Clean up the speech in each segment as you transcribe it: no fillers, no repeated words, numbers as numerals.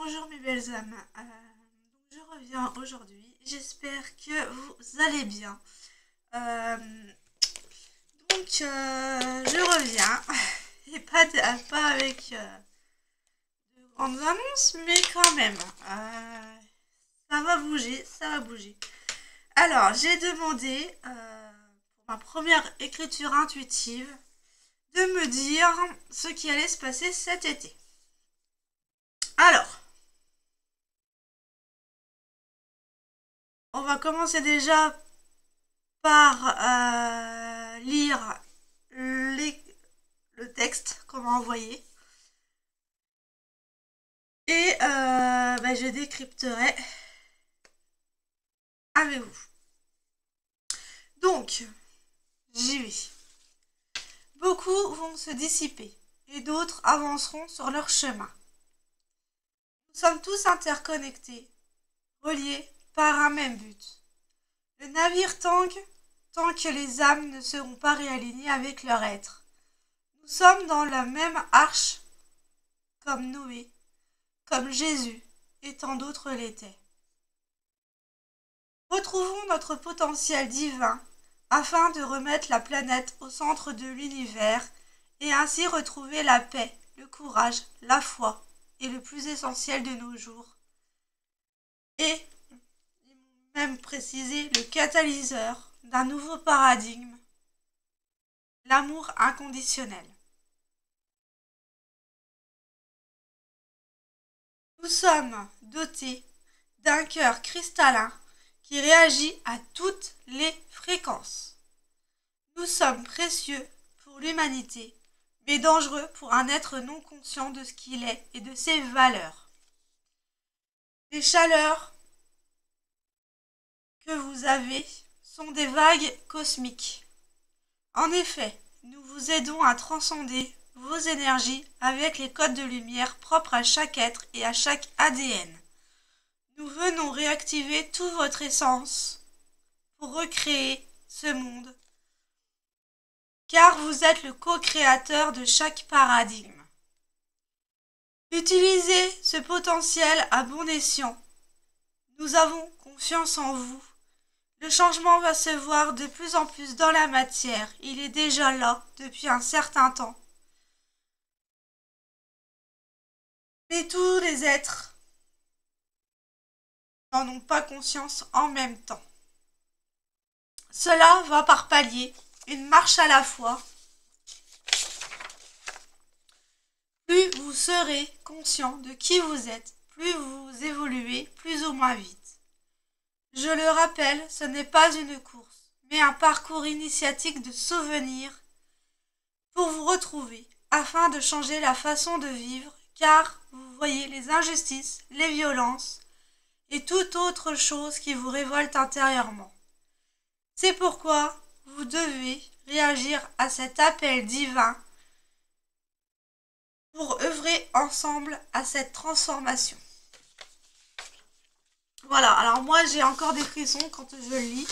Bonjour mes belles âmes, je reviens aujourd'hui, j'espère que vous allez bien. Euh, je reviens, et pas avec de grandes annonces, mais quand même, ça va bouger, ça va bouger. Alors, j'ai demandé, pour ma première écriture intuitive, de me dire ce qui allait se passer cet été. Alors, on va commencer déjà par lire le texte qu'on m'a envoyé. Et je décrypterai avec vous. Donc, j'y vais. Beaucoup vont se dissiper et d'autres avanceront sur leur chemin. Nous sommes tous interconnectés, reliés par un même but. Le navire tangue tant que les âmes ne seront pas réalignées avec leur être. Nous sommes dans la même arche comme Noé, comme Jésus et tant d'autres l'étaient. Retrouvons notre potentiel divin afin de remettre la planète au centre de l'univers et ainsi retrouver la paix, le courage, la foi et le plus essentiel de nos jours. Et, même préciser, le catalyseur d'un nouveau paradigme, l'amour inconditionnel. Nous sommes dotés d'un cœur cristallin qui réagit à toutes les fréquences. Nous sommes précieux pour l'humanité, mais dangereux pour un être non conscient de ce qu'il est et de ses valeurs. Les chaleurs que vous avez sont des vagues cosmiques. En effet, nous vous aidons à transcender vos énergies avec les codes de lumière propres à chaque être et à chaque ADN. Nous venons réactiver toute votre essence pour recréer ce monde, car vous êtes le co-créateur de chaque paradigme. Utilisez ce potentiel à bon escient. Nous avons confiance en vous. Le changement va se voir de plus en plus dans la matière. Il est déjà là depuis un certain temps. Mais tous les êtres n'en ont pas conscience en même temps. Cela va par paliers, une marche à la fois. Plus vous serez conscient de qui vous êtes, plus vous évoluez plus ou moins vite. Je le rappelle, ce n'est pas une course, mais un parcours initiatique de souvenirs pour vous retrouver, afin de changer la façon de vivre, car vous voyez les injustices, les violences et toute autre chose qui vous révolte intérieurement. C'est pourquoi vous devez réagir à cet appel divin pour œuvrer ensemble à cette transformation. Voilà, alors moi j'ai encore des frissons quand je le lis,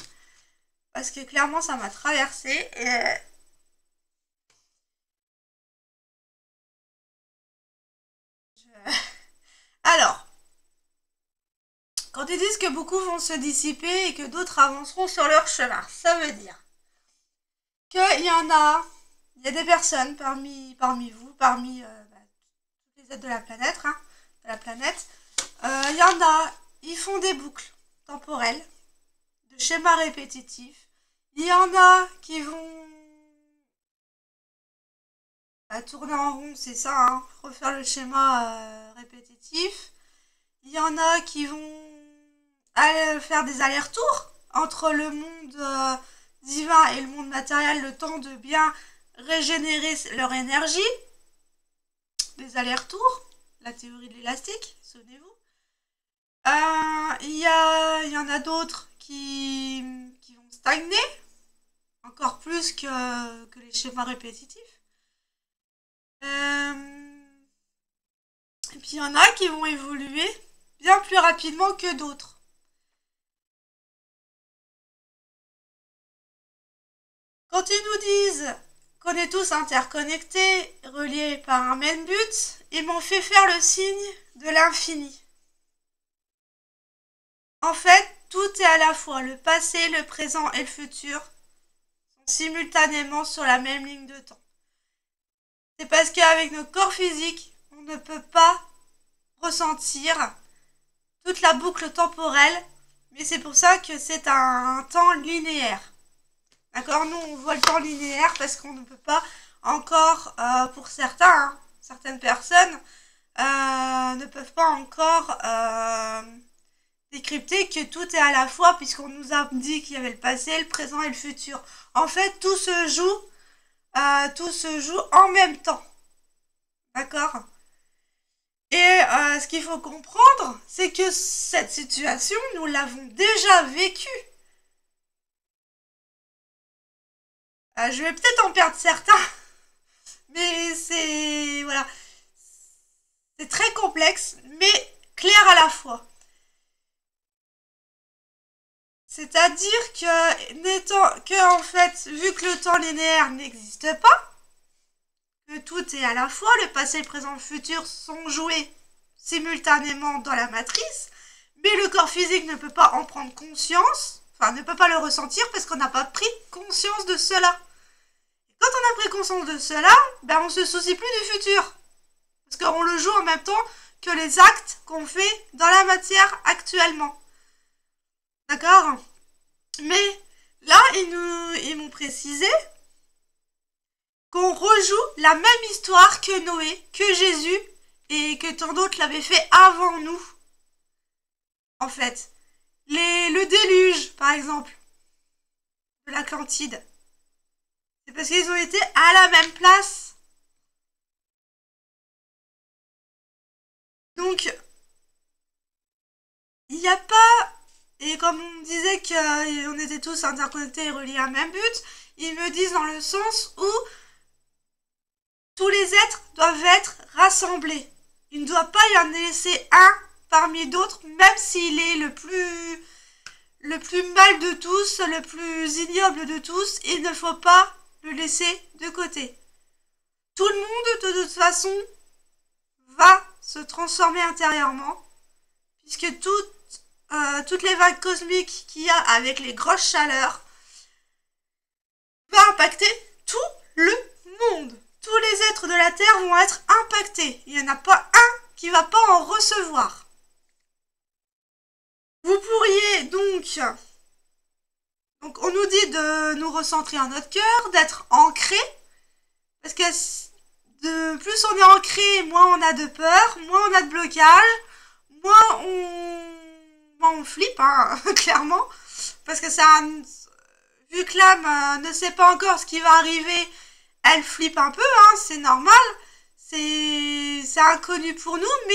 parce que clairement ça m'a traversé et... Alors, quand ils disent que beaucoup vont se dissiper et que d'autres avanceront sur leur chemin, ça veut dire qu'il il y a des personnes parmi vous, parmi tous les êtres de la planète, il y en a, ils font des boucles temporelles, de schémas répétitifs. Il y en a qui vont tourner en rond, c'est ça, hein, refaire le schéma répétitif. Il y en a qui vont aller faire des allers-retours entre le monde divin et le monde matériel, le temps de bien régénérer leur énergie. Des allers-retours, la théorie de l'élastique, souvenez-vous. Il y en a d'autres qui vont stagner, encore plus que les schémas répétitifs. Et puis il y en a qui vont évoluer bien plus rapidement que d'autres. Quand ils nous disent qu'on est tous interconnectés, reliés par un même but, ils m'ont fait faire le signe de l'infini. En fait, tout est à la fois, le passé, le présent et le futur sont simultanément sur la même ligne de temps. C'est parce qu'avec nos corps physiques, on ne peut pas ressentir toute la boucle temporelle, mais c'est pour ça que c'est un temps linéaire. D'accord? Nous, on voit le temps linéaire parce qu'on ne peut pas encore, pour certains, certaines personnes, ne peuvent pas encore décrypter que tout est à la fois, puisqu'on nous a dit qu'il y avait le passé, le présent et le futur. En fait, tout se joue en même temps. D'accord? Et ce qu'il faut comprendre, c'est que cette situation, nous l'avons déjà vécue. Je vais peut-être en perdre certains, mais voilà, c'est très complexe, mais clair à la fois. C'est-à-dire que en fait, vu que le temps linéaire n'existe pas, que tout est à la fois, le passé, le présent, le futur sont joués simultanément dans la matrice, mais le corps physique ne peut pas en prendre conscience, enfin ne peut pas le ressentir parce qu'on n'a pas pris conscience de cela. Et quand on a pris conscience de cela, ben on se soucie plus du futur, parce qu'on le joue en même temps que les actes qu'on fait dans la matière actuellement. D'accord? Mais là, ils m'ont précisé qu'on rejoue la même histoire que Noé, que Jésus, et que tant d'autres l'avaient fait avant nous. En fait, le déluge, par exemple, de l'Atlantide, c'est parce qu'ils ont été à la même place. Donc, il n'y a pas... Et comme on me disait qu'on était tous interconnectés et reliés à un même but, ils me disent dans le sens où tous les êtres doivent être rassemblés. Il ne doit pas y en laisser un parmi d'autres, même s'il est le plus mal de tous, le plus ignoble de tous, il ne faut pas le laisser de côté. Tout le monde, de toute façon, va se transformer intérieurement, puisque toutes les vagues cosmiques qu'il y a avec les grosses chaleurs va impacter tout le monde. Tous les êtres de la Terre vont être impactés. Il n'y en a pas un qui ne va pas en recevoir. Vous pourriez donc on nous dit de nous recentrer en notre cœur, d'être ancré, parce que plus on est ancré, moins on a de peur, moins on a de blocage, moins on flippe, hein, clairement, parce que vu que l'âme ne sait pas encore ce qui va arriver, elle flippe un peu, hein, c'est normal, c'est inconnu pour nous, mais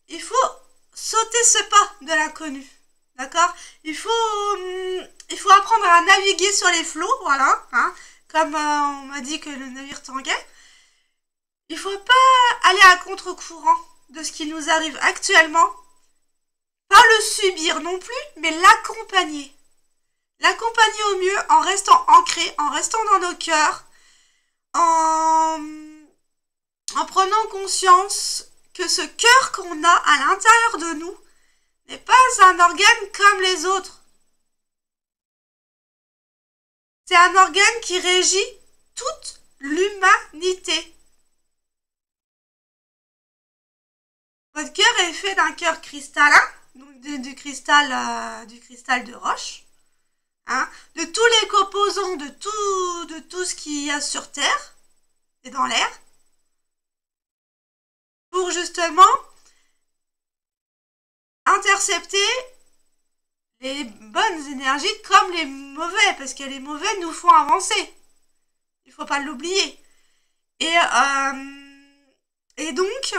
il faut sauter ce pas de l'inconnu, d'accord? Il faut apprendre à naviguer sur les flots, voilà, hein, comme on m'a dit que le navire tanguait. Il faut pas aller à contre-courant de ce qui nous arrive actuellement, pas le subir non plus, mais l'accompagner. L'accompagner au mieux en restant ancré, en restant dans nos cœurs, en prenant conscience que ce cœur qu'on a à l'intérieur de nous n'est pas un organe comme les autres. C'est un organe qui régit toute l'humanité. Votre cœur est fait d'un cœur cristallin, donc du cristal de roche, hein, de tous les composants de tout ce qu'il y a sur Terre et dans l'air, pour justement intercepter les bonnes énergies comme les mauvais, parce que les mauvais nous font avancer. Il ne faut pas l'oublier. Et donc,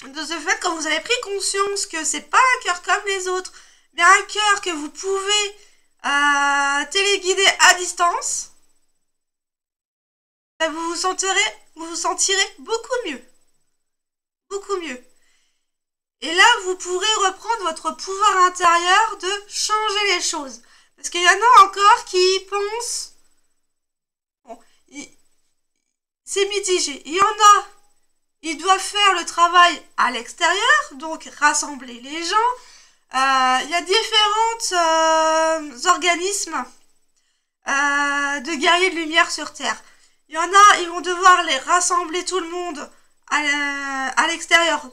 de ce fait, quand vous avez pris conscience que c'est pas un cœur comme les autres, mais un cœur que vous pouvez téléguider à distance, vous vous sentirez beaucoup mieux. Beaucoup mieux. Et là, vous pourrez reprendre votre pouvoir intérieur de changer les choses. Parce qu'il y en a encore qui pensent... Bon, c'est mitigé. Il y en a ils doivent faire le travail à l'extérieur, donc rassembler les gens. Il y a différents organismes de guerriers de lumière sur Terre. Il y en a, ils vont devoir les rassembler tout le monde à l'extérieur,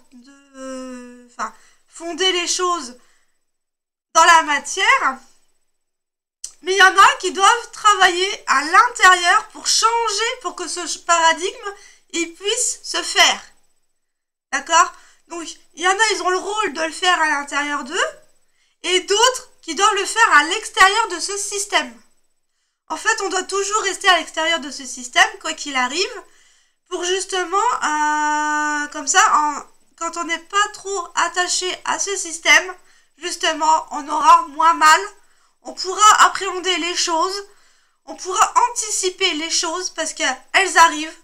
enfin, fonder les choses dans la matière. Mais il y en a qui doivent travailler à l'intérieur pour changer, pour que ce paradigme, il puisse se faire. D'accord? Donc, il y en a, ils ont le rôle de le faire à l'intérieur d'eux, et d'autres qui doivent le faire à l'extérieur de ce système. En fait, on doit toujours rester à l'extérieur de ce système, quoi qu'il arrive, pour justement, comme ça, quand on n'est pas trop attaché à ce système, justement, on aura moins mal, on pourra appréhender les choses, on pourra anticiper les choses, parce qu'elles arrivent.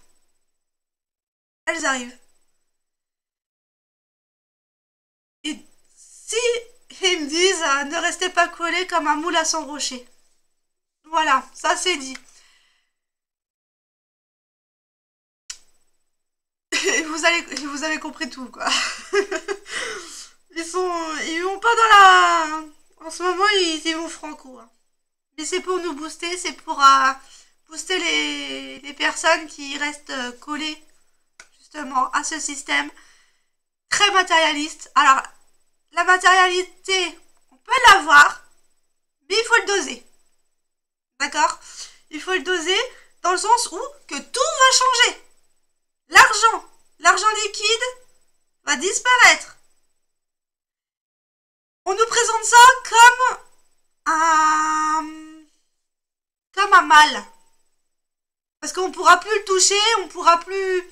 Elles arrivent. Et si ils me disent, ne restez pas collés comme un moule à son rocher. Voilà, ça c'est dit. Vous avez compris tout, quoi. Ils vont pas dans la... En ce moment, ils vont franco. Hein. Mais c'est pour nous booster, c'est pour booster les personnes qui restent collées, justement, à ce système très matérialiste. Alors, la matérialité, on peut l'avoir, mais il faut le doser. D'accord? Il faut le doser dans le sens où que tout va changer. L'argent liquide va disparaître. On nous présente ça comme un mal. Parce qu'on ne pourra plus le toucher, on ne pourra plus...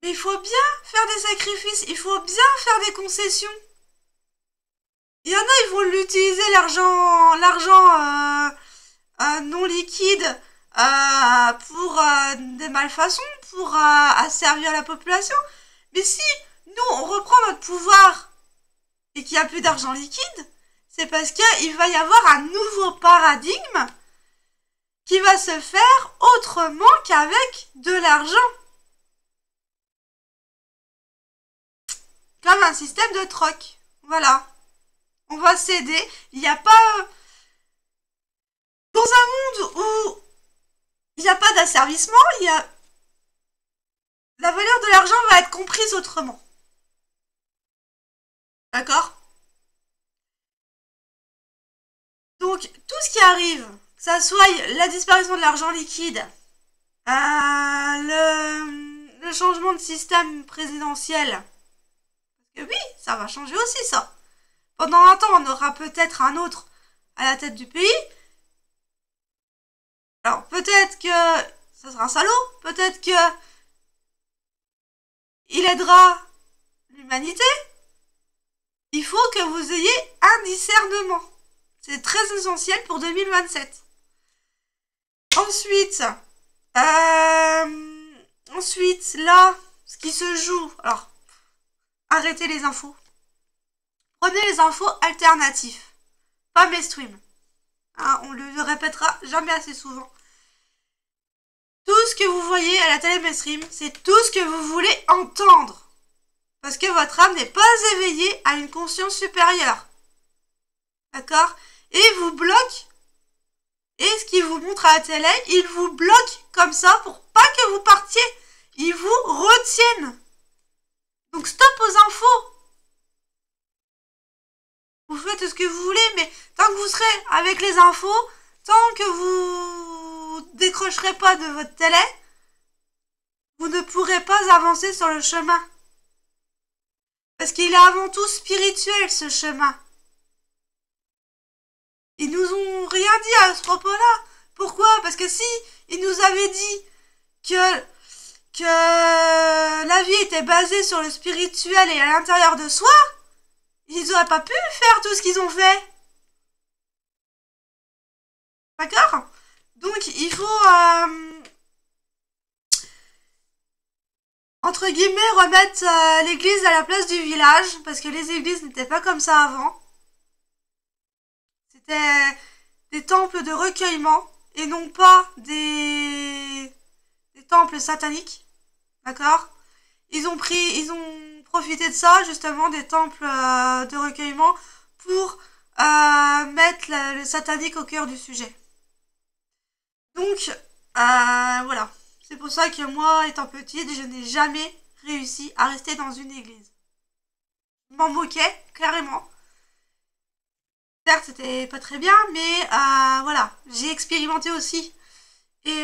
Mais il faut bien faire des sacrifices, il faut bien faire des concessions. Il y en a, ils vont l'utiliser, l'argent non liquide, pour des malfaçons, pour asservir la population. Mais si nous, on reprend notre pouvoir et qu'il n'y a plus d'argent liquide, c'est parce qu'il va y avoir un nouveau paradigme qui va se faire autrement qu'avec de l'argent. Comme un système de troc. Voilà. On va céder. Il n'y a pas... Dans un monde où il n'y a pas d'asservissement, la valeur de l'argent va être comprise autrement. D'accord? Donc, tout ce qui arrive, que ça soit la disparition de l'argent liquide, le changement de système présidentiel, parce que oui, ça va changer aussi, ça. Pendant un temps, on aura peut-être un autre à la tête du pays. Alors, peut-être que ça sera un salaud, peut-être que il aidera l'humanité. Il faut que vous ayez un discernement. C'est très essentiel pour 2027. Ensuite, là, ce qui se joue... Alors, arrêtez les infos. Prenez les infos alternatives. Pas mainstream. Hein, on le répétera jamais assez souvent. Tout ce que vous voyez à la télé mainstream, c'est tout ce que vous voulez entendre. Parce que votre âme n'est pas éveillée à une conscience supérieure. D'accord? Et vous bloque. Et ce qu'il vous montre à la télé, il vous bloque comme ça pour pas que vous partiez. Ils vous retiennent. Donc stop aux infos. Vous faites ce que vous voulez, mais tant que vous serez avec les infos, tant que vous décrocherez pas de votre télé, vous ne pourrez pas avancer sur le chemin. Parce qu'il est avant tout spirituel, ce chemin. Ils nous ont rien dit à ce propos-là. Pourquoi? Parce que si ils nous avaient dit que la vie était basée sur le spirituel et à l'intérieur de soi, ils n'auraient pas pu faire tout ce qu'ils ont fait. D'accord? Donc, il faut, entre guillemets, remettre l'église à la place du village, parce que les églises n'étaient pas comme ça avant. C'était des temples de recueillement, et non pas des temples sataniques. D'accord? ils ont profité de ça, justement, des temples de recueillement, pour mettre le satanique au cœur du sujet. Donc, voilà. C'est pour ça que moi, étant petite, je n'ai jamais réussi à rester dans une église. Je m'en moquais, carrément. Certes, c'était pas très bien, mais voilà. J'ai expérimenté aussi. Et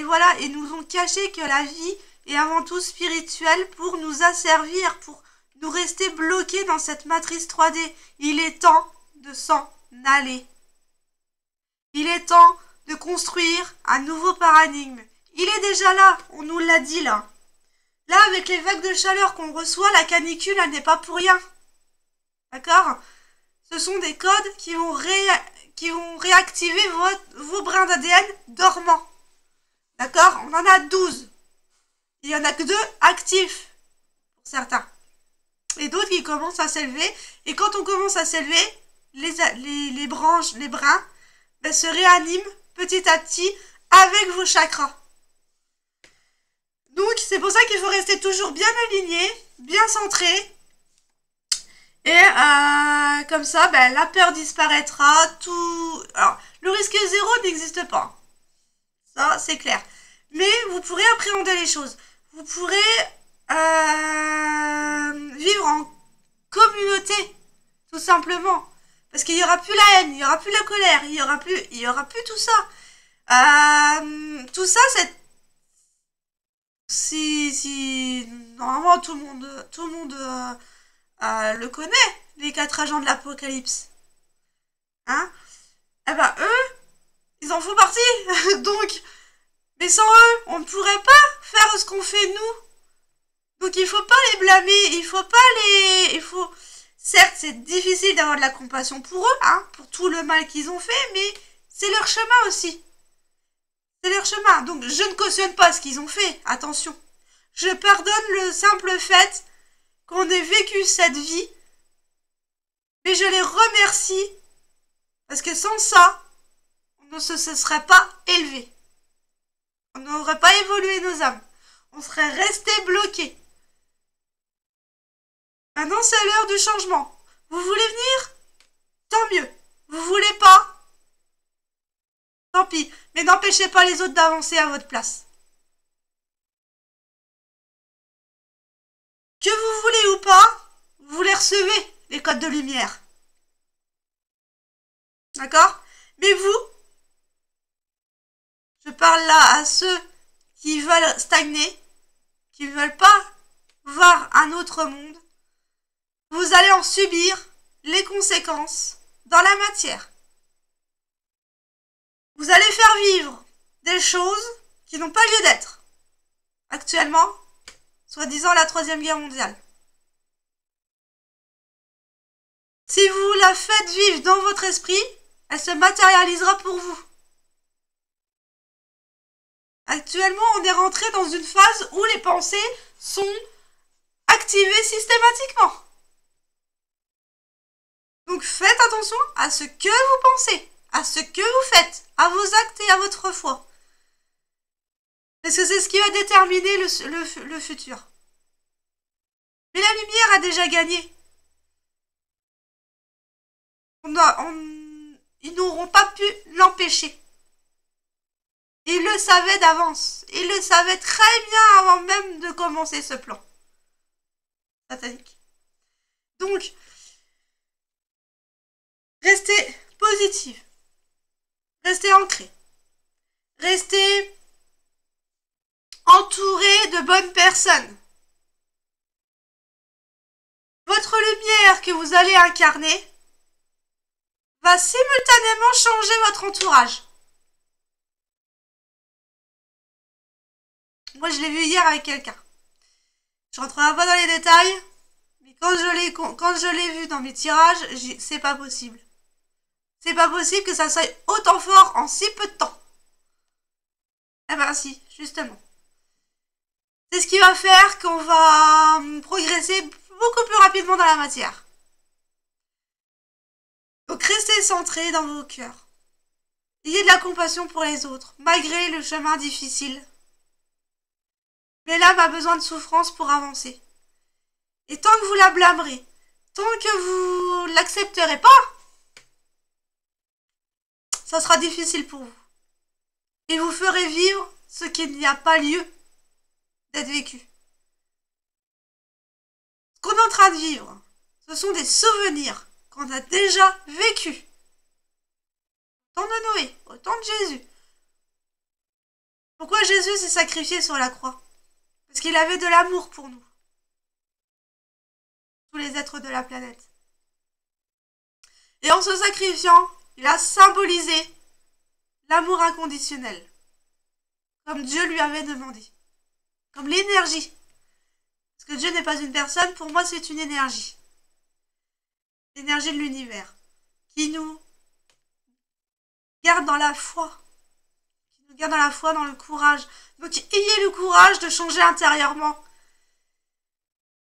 voilà, ils nous ont caché que la vie est avant tout spirituelle pour nous asservir, pour nous rester bloqués dans cette matrice 3D. Il est temps de s'en aller. Il est temps de construire un nouveau paradigme. Il est déjà là, on nous l'a dit là. Là, avec les vagues de chaleur qu'on reçoit, la canicule, elle n'est pas pour rien. D'accord? Ce sont des codes qui vont réactiver vos brins d'ADN dormants. D'accord? On en a 12. Il n'y en a que 2 actifs, pour certains. Et d'autres qui commencent à s'élever. Et quand on commence à s'élever, les branches, les brins, se réaniment petit à petit avec vos chakras. Donc, c'est pour ça qu'il faut rester toujours bien aligné, bien centré. Et comme ça, la peur disparaîtra. Alors, le risque zéro n'existe pas. Ça, c'est clair. Mais vous pourrez appréhender les choses. Vous pourrez vivre en communauté, tout simplement. Parce qu'il n'y aura plus la haine, il n'y aura plus la colère, il y aura plus tout ça. Tout ça, c'est... Si normalement tout le monde le connaît, les 4 agents de l'Apocalypse. Hein? Eh ben, eux, ils en font partie. Donc, mais sans eux, on ne pourrait pas faire ce qu'on fait nous. Donc, il faut pas les blâmer, il faut... Certes, c'est difficile d'avoir de la compassion pour eux, hein, pour tout le mal qu'ils ont fait, mais c'est leur chemin aussi. C'est leur chemin. Donc, je ne cautionne pas ce qu'ils ont fait, attention. Je pardonne le simple fait qu'on ait vécu cette vie, mais je les remercie, parce que sans ça, on ne se serait pas élevé. On n'aurait pas évolué nos âmes. On serait resté bloqué. Maintenant, c'est l'heure du changement. Vous voulez venir? Tant mieux. Vous voulez pas? Tant pis. Mais n'empêchez pas les autres d'avancer à votre place. Que vous voulez ou pas, vous les recevez, les codes de lumière. D'accord? Mais vous, je parle là à ceux qui veulent stagner, qui ne veulent pas voir un autre monde. Vous allez en subir les conséquences dans la matière. Vous allez faire vivre des choses qui n'ont pas lieu d'être. Actuellement, soi-disant la 3e guerre mondiale. Si vous la faites vivre dans votre esprit, elle se matérialisera pour vous. Actuellement, on est rentré dans une phase où les pensées sont activées systématiquement. Donc faites attention à ce que vous pensez, à ce que vous faites, à vos actes et à votre foi. Parce que c'est ce qui va déterminer le futur. Mais la lumière a déjà gagné. Ils n'auront pas pu l'empêcher. Ils le savaient d'avance. Ils le savaient très bien avant même de commencer ce plan satanique. Donc, restez positif. Restez ancré. Restez entouré de bonnes personnes. Votre lumière que vous allez incarner va simultanément changer votre entourage. Moi, je l'ai vu hier avec quelqu'un. Je rentrerai pas dans les détails, mais quand je l'ai vu dans mes tirages, c'est pas possible. C'est pas possible que ça soit autant fort en si peu de temps. Eh ben si, justement. C'est ce qui va faire qu'on va progresser beaucoup plus rapidement dans la matière. Donc restez centrés dans vos cœurs. Ayez de la compassion pour les autres, malgré le chemin difficile. Mais l'âme a besoin de souffrance pour avancer. Et tant que vous la blâmerez, tant que vous l'accepterez pas, ça sera difficile pour vous. Et vous ferez vivre ce qu'il n'y a pas lieu d'être vécu. Ce qu'on est en train de vivre, ce sont des souvenirs qu'on a déjà vécus. Au temps de Noé, au temps de Jésus. Pourquoi Jésus s'est sacrifié sur la croix? Parce qu'il avait de l'amour pour nous. Tous les êtres de la planète. Et en se sacrifiant, il a symbolisé l'amour inconditionnel. Comme Dieu lui avait demandé. Comme l'énergie. Parce que Dieu n'est pas une personne, pour moi c'est une énergie. L'énergie de l'univers. Qui nous garde dans la foi. Qui nous garde dans la foi, dans le courage. Donc ayez le courage de changer intérieurement.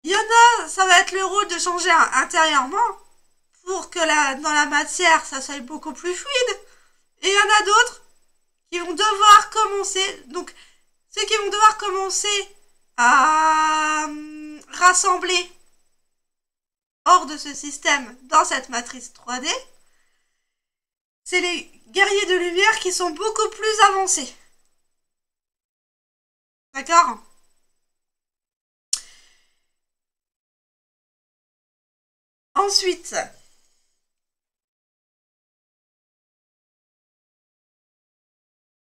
Il y en a, ça va être le rôle de changer intérieurement pour que dans la matière, ça soit beaucoup plus fluide. Et il y en a d'autres qui vont devoir commencer, donc ceux qui vont devoir commencer à rassembler hors de ce système, dans cette matrice 3D, c'est les guerriers de lumière qui sont beaucoup plus avancés. D'accord ? Ensuite,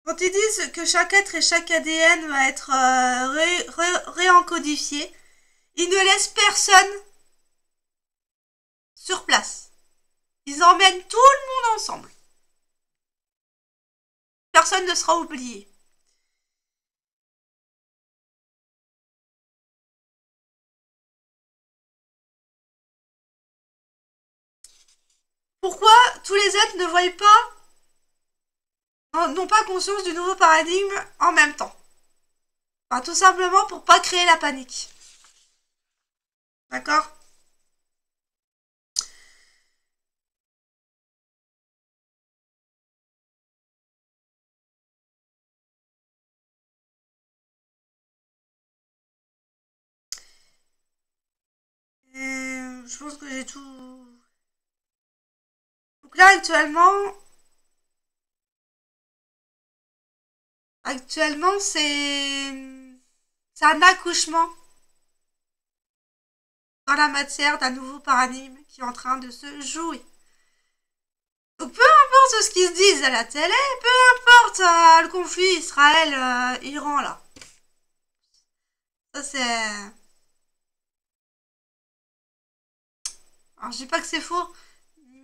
quand ils disent que chaque être et chaque ADN va être réencodifié, ils ne laissent personne sur place. Ils emmènent tout le monde ensemble. Personne ne sera oublié. Pourquoi tous les êtres ne voient pas, n'ont pas conscience du nouveau paradigme en même temps? Enfin, tout simplement pour pas créer la panique. D'accord ? Je pense que j'ai tout... Donc là, actuellement, c'est un accouchement dans la matière d'un nouveau paradigme qui est en train de se jouer. Donc peu importe ce qu'ils se disent à la télé, peu importe le conflit Israël-Iran là. Ça c'est... Alors je dis pas que c'est faux,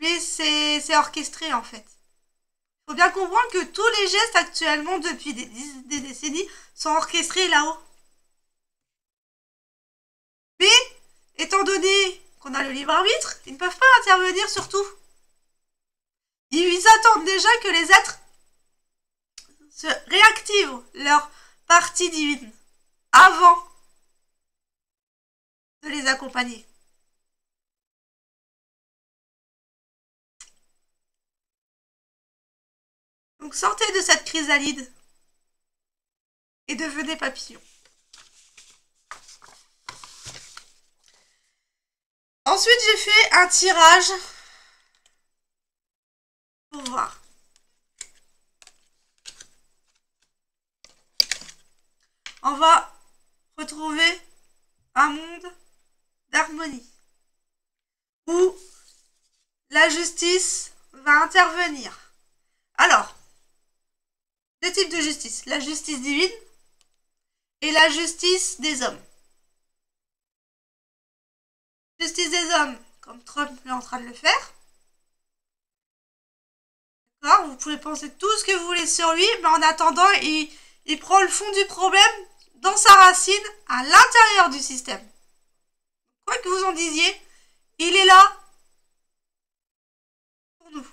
mais c'est orchestré en fait. Il faut bien comprendre que tous les gestes actuellement depuis des décennies sont orchestrés là-haut. Mais, étant donné qu'on a le libre arbitre, ils ne peuvent pas intervenir sur tout. Ils attendent déjà que les êtres se réactivent leur partie divine avant de les accompagner. Donc sortez de cette chrysalide et devenez papillon. Ensuite, j'ai fait un tirage pour voir. On va retrouver un monde d'harmonie où la justice va intervenir. Alors, deux types de justice. La justice divine et la justice des hommes. Justice des hommes, comme Trump est en train de le faire. D'accord ? Vous pouvez penser tout ce que vous voulez sur lui, mais en attendant, il prend le fond du problème dans sa racine à l'intérieur du système. Quoi que vous en disiez, il est là pour nous.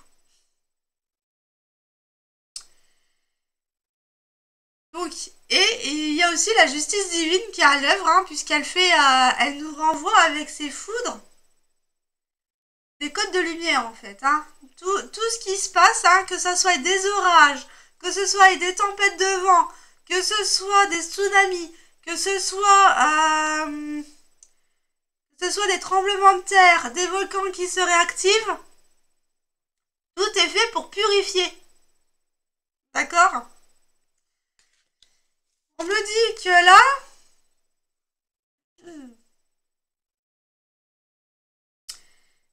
Donc, et il y a aussi la justice divine qui est à l'œuvre, hein, puisqu'elle elle nous renvoie avec ses foudres des codes de lumière en fait. Hein. Tout ce qui se passe, hein, que ce soit des orages, que ce soit des tempêtes de vent, que ce soit des tsunamis, que ce soit des tremblements de terre, des volcans qui se réactivent, tout est fait pour purifier. D'accord? On me dit que là,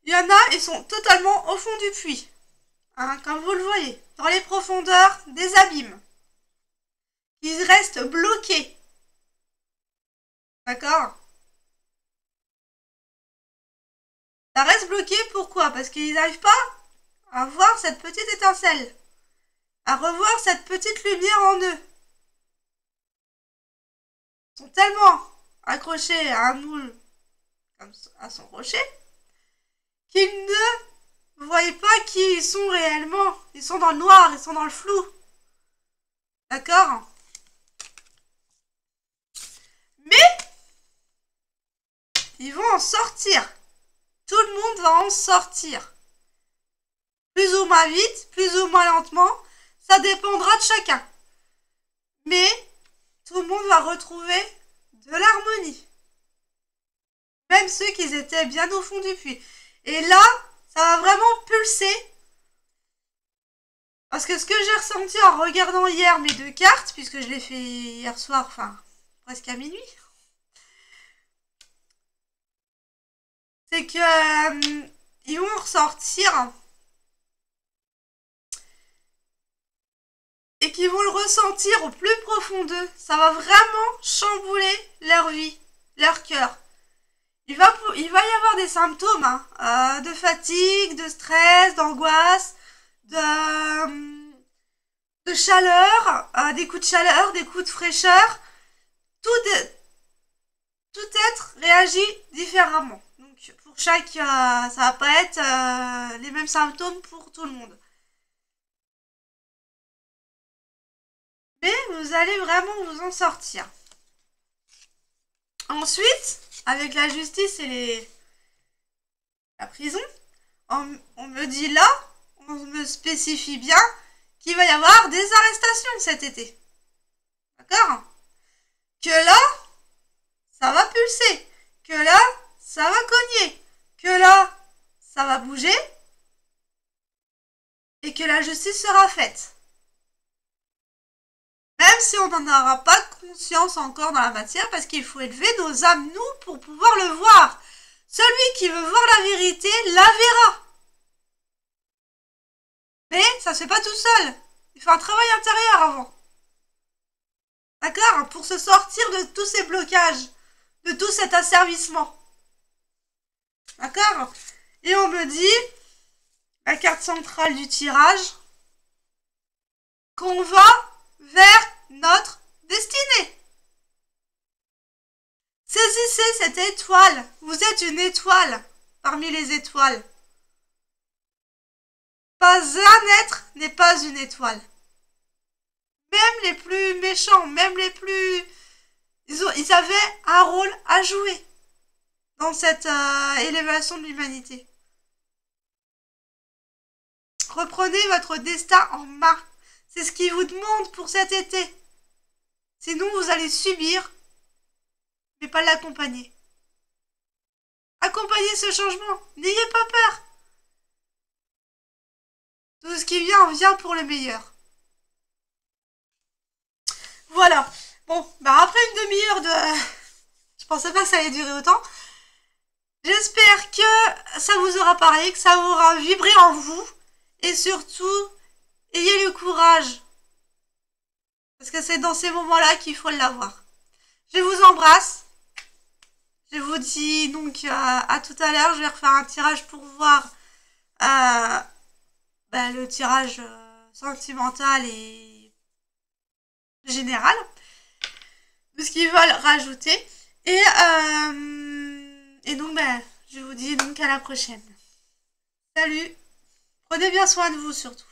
il y en a, ils sont totalement au fond du puits. Hein, comme vous le voyez, dans les profondeurs des abîmes. Ils restent bloqués. D'accord? Ça reste bloqué, pourquoi? Parce qu'ils n'arrivent pas à voir cette petite étincelle, à revoir cette petite lumière en eux. Ils sont tellement accrochés à un moule, comme à son rocher, qu'ils ne voient pas qui ils sont réellement. Ils sont dans le noir, ils sont dans le flou. D'accord? Mais ils vont en sortir. Tout le monde va en sortir. Plus ou moins vite, plus ou moins lentement, ça dépendra de chacun. Mais tout le monde va retrouver de l'harmonie. Même ceux qui étaient bien au fond du puits. Et là, ça va vraiment pulser. Parce que ce que j'ai ressenti en regardant hier mes 2 cartes, puisque je l'ai fait hier soir, enfin presque à minuit, c'est que ils vont ressortir et qu'ils vont le ressentir au plus profond d'eux. Ça va vraiment chambouler leur vie, leur cœur. Il va y avoir des symptômes de fatigue, de stress, d'angoisse, de chaleur, des coups de chaleur, des coups de fraîcheur. Tout être réagit différemment. Donc pour chaque, ça va pas être les mêmes symptômes pour tout le monde. Mais vous allez vraiment vous en sortir. Ensuite, avec la justice et la prison, on me dit là, on me spécifie bien qu'il va y avoir des arrestations cet été. D'accord? Que là, ça va pulser. Que là, ça va cogner. Que là, ça va bouger. Et que la justice sera faite. Même si on n'en aura pas conscience encore dans la matière, parce qu'il faut élever nos âmes, nous, pour pouvoir le voir. Celui qui veut voir la vérité, la verra. Mais ça se fait pas tout seul. Il faut un travail intérieur avant. D'accord? Pour se sortir de tous ces blocages, de tout cet asservissement. D'accord? Et on me dit, la carte centrale du tirage, qu'on va vers notre destinée. Saisissez cette étoile. Vous êtes une étoile parmi les étoiles. Pas un être n'est pas une étoile. Même les plus méchants, même les plus... Ils avaient un rôle à jouer dans cette élévation de l'humanité. Reprenez votre destin en main. C'est ce qu'il vous demande pour cet été. Sinon, vous allez subir, mais pas l'accompagner. Accompagnez ce changement. N'ayez pas peur. Tout ce qui vient pour le meilleur. Voilà. Bon, après une demi-heure de... Je pensais pas que ça allait durer autant. J'espère que ça vous aura parlé, que ça aura vibré en vous. Et surtout, ayez le courage. Parce que c'est dans ces moments-là qu'il faut l'avoir. Je vous embrasse. Je vous dis donc à tout à l'heure. Je vais refaire un tirage pour voir le tirage sentimental et général. De ce qu'ils veulent rajouter. Et donc, je vous dis donc à la prochaine. Salut. Prenez bien soin de vous surtout.